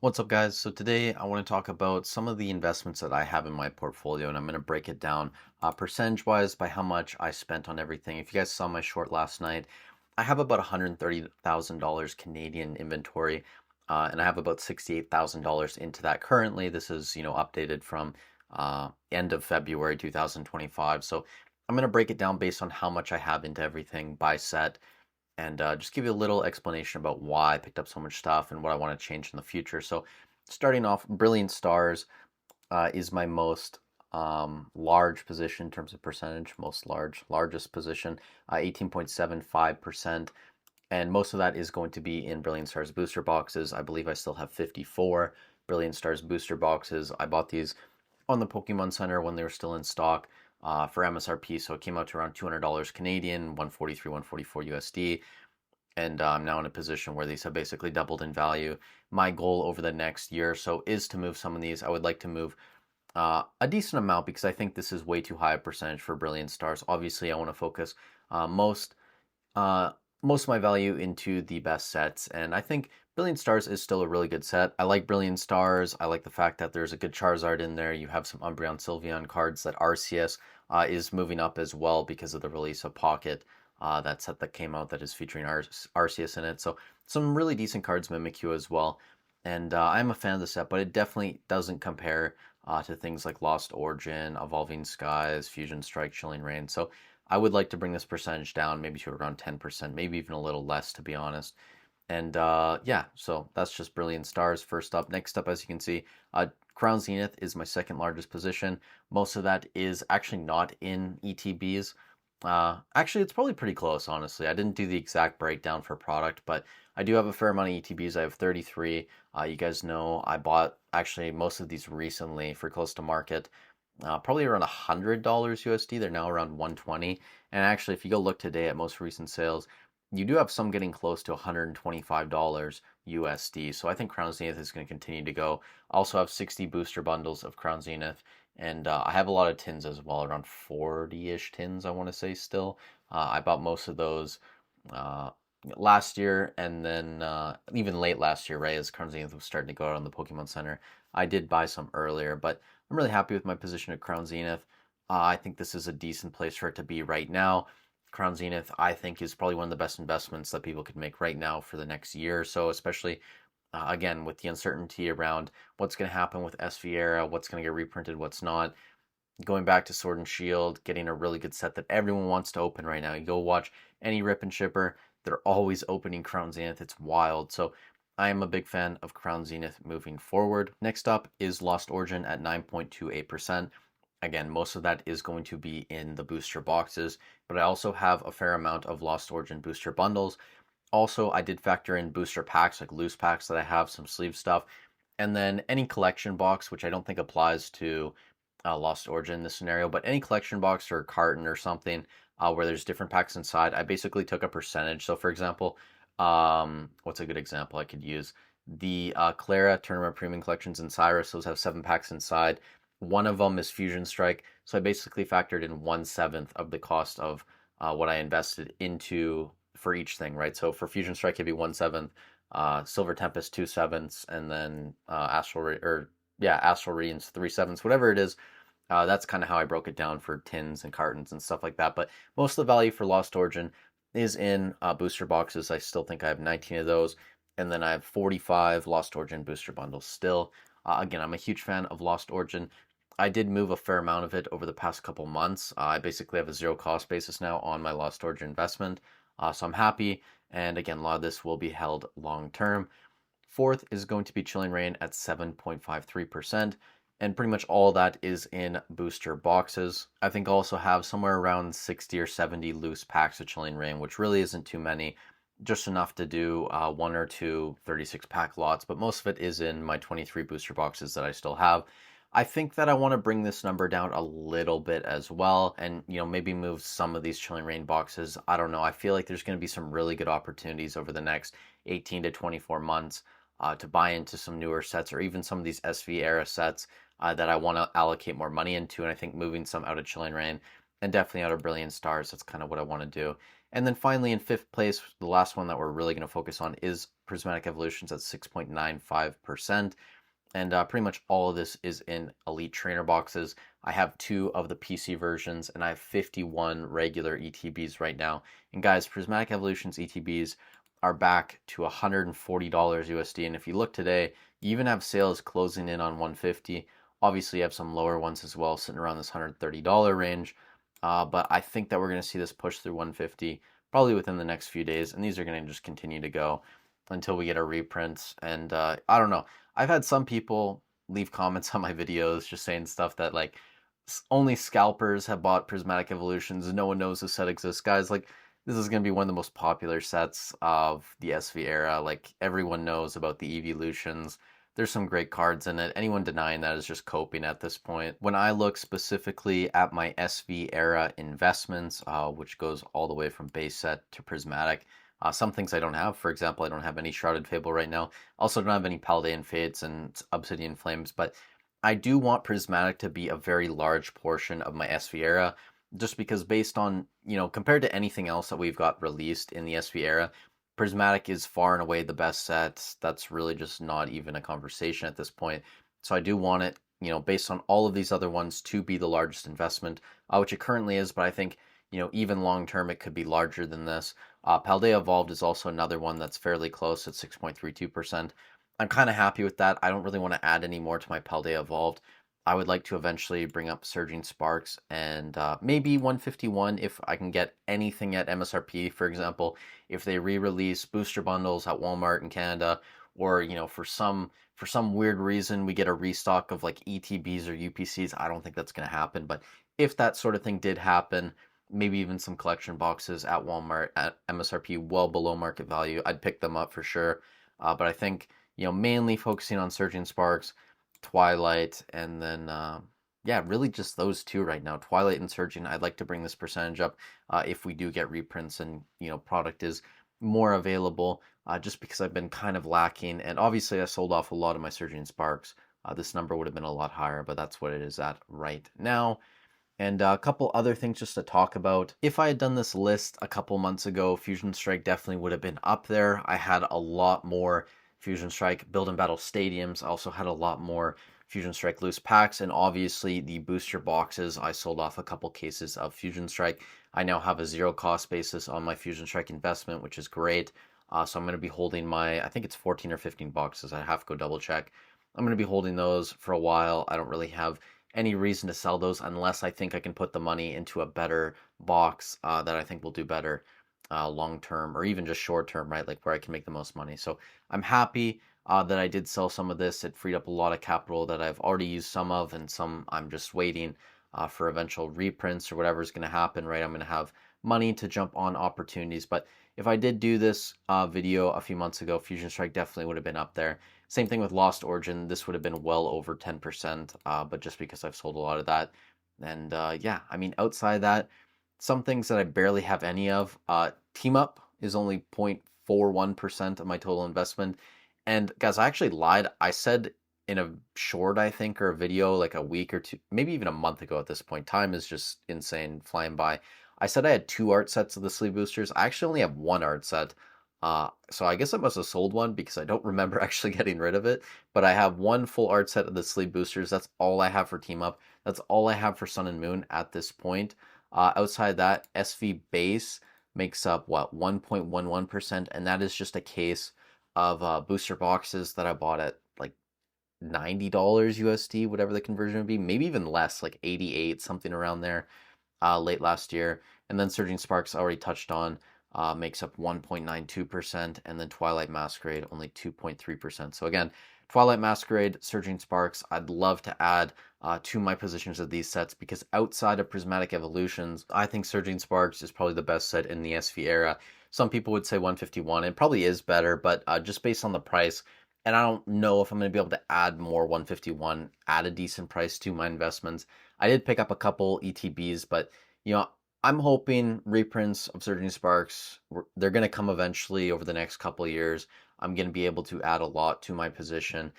What's up, guys? So today I want to talk about some of the investments that I have in my portfolio, and I'm going to break it down percentage-wise by how much I spent on everything. If you guys saw my short last night, I have about $130,000 Canadian inventory, and I have about $68,000 into that currently. This is, updated from end of February 2025. So I'm going to break it down based on how much I have into everything by set and just give you a little explanation about why I picked up so much stuff and what I want to change in the future. So, starting off, Brilliant Stars is my most large position in terms of percentage, largest position, 18.75%. And most of that is going to be in Brilliant Stars booster boxes. I believe I still have 54 Brilliant Stars booster boxes. I bought these on the Pokemon Center when they were still in stock for MSRP. So it came out to around $200 Canadian, 143, 144 USD. And I'm now in a position where these have basically doubled in value. My goal over the next year or so is to move some of these. I would like to move a decent amount because I think this is way too high a percentage for Brilliant Stars. Obviously, I want to focus most uh, most of my value into the best sets, and I think Brilliant Stars is still a really good set. I like Brilliant Stars. I like the fact that there's a good Charizard in there. You have some Umbreon Sylveon cards that Arceus is moving up as well because of the release of Pocket. That set that came out that is featuring Arceus in it. So some really decent cards, Mimikyu as well. And I'm a fan of the set, but it definitely doesn't compare to things like Lost Origin, Evolving Skies, Fusion Strike, Chilling Reign. So I would like to bring this percentage down, maybe to around 10%, maybe even a little less, to be honest. And yeah, so that's just Brilliant Stars first up. Next up, as you can see, Crown Zenith is my second largest position. Most of that is actually not in ETBs. Actually, it's probably pretty close, honestly. I didn't do the exact breakdown for product, but I do have a fair amount of ETBs. I have 33. You guys know I bought actually most of these recently for close to market. Probably around $100 USD. They're now around 120. And actually, if you go look today at most recent sales, you do have some getting close to $125 USD. So I think Crown Zenith is going to continue to go. I also have 60 booster bundles of Crown Zenith. And I have a lot of tins as well, around 40-ish tins, I want to say still. I bought most of those uh, last year, and then even late last year, right, as Crown Zenith was starting to go out on the Pokemon Center. I did buy some earlier, but I'm really happy with my position at Crown Zenith. I think this is a decent place for it to be right now. Crown Zenith, I think, is probably one of the best investments that people could make right now for the next year or so, especially again with the uncertainty around what's going to happen with SV Era, what's going to get reprinted, what's not. Going back to Sword and Shield, getting a really good set that everyone wants to open right now. You go watch any rip and shipper, they're always opening Crown Zenith. It's wild. So I am a big fan of Crown Zenith moving forward. Next up is Lost Origin at 9.28%. Again, most of that is going to be in the booster boxes, but I also have a fair amount of Lost Origin booster bundles. Also, I did factor in booster packs, like loose packs that I have, some sleeve stuff, and then any collection box, which I don't think applies to Lost Origin in this scenario, but any collection box or carton or something where there's different packs inside, I basically took a percentage. So, for example, what's a good example I could use? The Clara Tournament Premium Collections and Cyrus, those have 7 packs inside. One of them is Fusion Strike, so I basically factored in 1/7 of the cost of what I invested into for each thing, right? So for Fusion Strike, it'd be 1/7, Silver Tempest 2/7, and then Astral Radiance 3/7, whatever it is. That's kind of how I broke it down for tins and cartons and stuff like that. But most of the value for Lost Origin is in booster boxes. I still think I have 19 of those, and then I have 45 Lost Origin booster bundles still. Again, I'm a huge fan of Lost Origin. I did move a fair amount of it over the past couple months. I basically have a zero cost basis now on my Lost Origin investment. So I'm happy. And again, a lot of this will be held long term. Fourth is going to be Chilling Reign at 7.53%. And pretty much all that is in booster boxes. I think I also have somewhere around 60 or 70 loose packs of Chilling Reign, which really isn't too many, just enough to do one or two 36-pack lots, but most of it is in my 23 booster boxes that I still have. I think that I want to bring this number down a little bit as well, and maybe move some of these Chilling Reign boxes. I don't know. I feel like there's going to be some really good opportunities over the next 18 to 24 months to buy into some newer sets or even some of these SV era sets that I want to allocate more money into. And I think moving some out of Chilling Reign and definitely out of Brilliant Stars, that's kind of what I want to do. And then finally in fifth place, the last one that we're really going to focus on is Prismatic Evolutions at 6.95%. And pretty much all of this is in Elite Trainer boxes. I have 2 of the PC versions, and I have 51 regular ETBs right now. And guys, Prismatic Evolutions ETBs are back to $140 USD. And if you look today, you even have sales closing in on 150. Obviously, you have some lower ones as well, sitting around this $130 range. But I think that we're going to see this push through 150 probably within the next few days, and these are going to just continue to go until we get our reprints. And I don't know. I've had some people leave comments on my videos just saying stuff that like only scalpers have bought Prismatic Evolutions. No one knows this set exists. Guys, like this is going to be one of the most popular sets of the SV era. Like everyone knows about the Evolutions. There's some great cards in it. Anyone denying that is just coping at this point. When I look specifically at my SV era investments, which goes all the way from base set to Prismatic, some things I don't have. For example, I don't have any Shrouded Fable right now. Also don't have any Paldean Fates and Obsidian Flames, but I do want Prismatic to be a very large portion of my SV era, just because based on, compared to anything else that we've got released in the SV era, Prismatic is far and away the best set. That's really just not even a conversation at this point. So I do want it, based on all of these other ones, to be the largest investment, which it currently is, but I think, even long term, it could be larger than this. Paldea Evolved is also another one that's fairly close at 6.32%. I'm kind of happy with that. I don't really want to add any more to my Paldea Evolved. I would like to eventually bring up Surging Sparks and maybe 151 if I can get anything at MSRP. For example, if they re-release booster bundles at Walmart in Canada, or for some weird reason we get a restock of like ETBs or UPCs. I don't think that's going to happen, but if that sort of thing did happen, maybe even some collection boxes at Walmart at MSRP well below market value, I'd pick them up for sure. But I think mainly focusing on Surging Sparks, Twilight, and then yeah, really just those 2 right now, Twilight and Surging. I'd like to bring this percentage up if we do get reprints and product is more available, just because I've been kind of lacking, and obviously I sold off a lot of my Surging Sparks. This number would have been a lot higher, but that's what it is at right now. And a couple other things just to talk about. If I had done this list a couple months ago, Fusion Strike definitely would have been up there. I had a lot more Fusion Strike Build and Battle Stadiums. I also had a lot more Fusion Strike loose packs, and obviously the booster boxes. I sold off a couple cases of Fusion Strike. I now have a 0 cost basis on my Fusion Strike investment, which is great. So I'm going to be holding my, I think it's 14 or 15 boxes. I have to go double check. I'm going to be holding those for a while. I don't really have any reason to sell those unless I think I can put the money into a better box that I think will do better long term, or even just short term, right? Like where I can make the most money. So I'm happy that I did sell some of this. It freed up a lot of capital that I've already used some of, and some I'm just waiting for eventual reprints or whatever is going to happen, right? I'm going to have money to jump on opportunities. But if I did do this video a few months ago, Fusion Strike definitely would have been up there. Same thing with Lost Origin. This would have been well over 10%, but just because I've sold a lot of that. And yeah, I mean, outside that, some things that I barely have any of. Team Up is only 0.41% of my total investment. And guys, I actually lied. I said in a short, I think, or a video like a week or 2, maybe even a month ago at this point. Time is just insane, flying by. I said I had 2 art sets of the sleeve boosters. I actually only have 1 art set. So I guess I must have sold one because I don't remember actually getting rid of it. But I have 1 full art set of the sleeve boosters. That's all I have for Team Up. That's all I have for Sun and Moon at this point. Outside that, SV base makes up, what, 1.11%. And that is just a case of booster boxes that I bought at like $90 USD, whatever the conversion would be. Maybe even less, like 88, something around there, late last year. And then Surging Sparks I already touched on. Makes up 1.92%, and then Twilight Masquerade only 2.3%. So again, Twilight Masquerade, Surging Sparks, I'd love to add to my positions of these sets, because outside of Prismatic Evolutions, I think Surging Sparks is probably the best set in the SV era. Some people would say 151. It probably is better, but just based on the price, and I don't know if I'm going to be able to add more 151 at a decent price to my investments. I did pick up a couple ETBs, but I'm hoping reprints of Surging Sparks, they're going to come eventually over the next couple of years. I'm going to be able to add a lot to my position.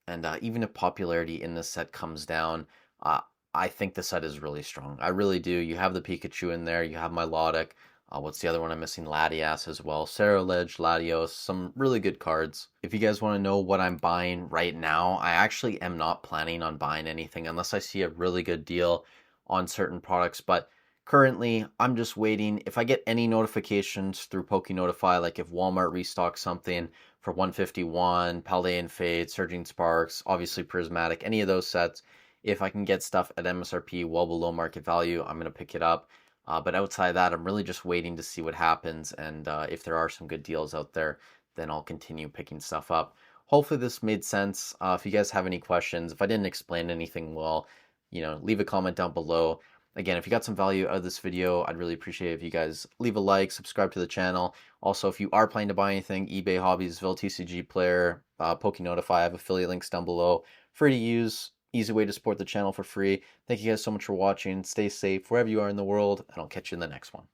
And even if popularity in this set comes down, I think the set is really strong. I really do. You have the Pikachu in there. You have Milotic. What's the other one I'm missing? Latias as well. Cerulege, Latios, some really good cards. If you guys want to know what I'm buying right now, I actually am not planning on buying anything unless I see a really good deal on certain products. But currently, I'm just waiting. If I get any notifications through Notify, like if Walmart restocks something for 151, Paldean Fade, Surging Sparks, obviously Prismatic, any of those sets, if I can get stuff at MSRP well below market value, I'm going to pick it up. But outside of that, I'm really just waiting to see what happens. And if there are some good deals out there, then I'll continue picking stuff up. Hopefully this made sense. If you guys have any questions, if I didn't explain anything well, leave a comment down below. Again, if you got some value out of this video, I'd really appreciate it if you guys leave a like, subscribe to the channel. Also, if you are planning to buy anything, eBay Hobbies, TCG Player, Notify, I have affiliate links down below. Free to use, easy way to support the channel for free. Thank you guys so much for watching. Stay safe wherever you are in the world, and I'll catch you in the next one.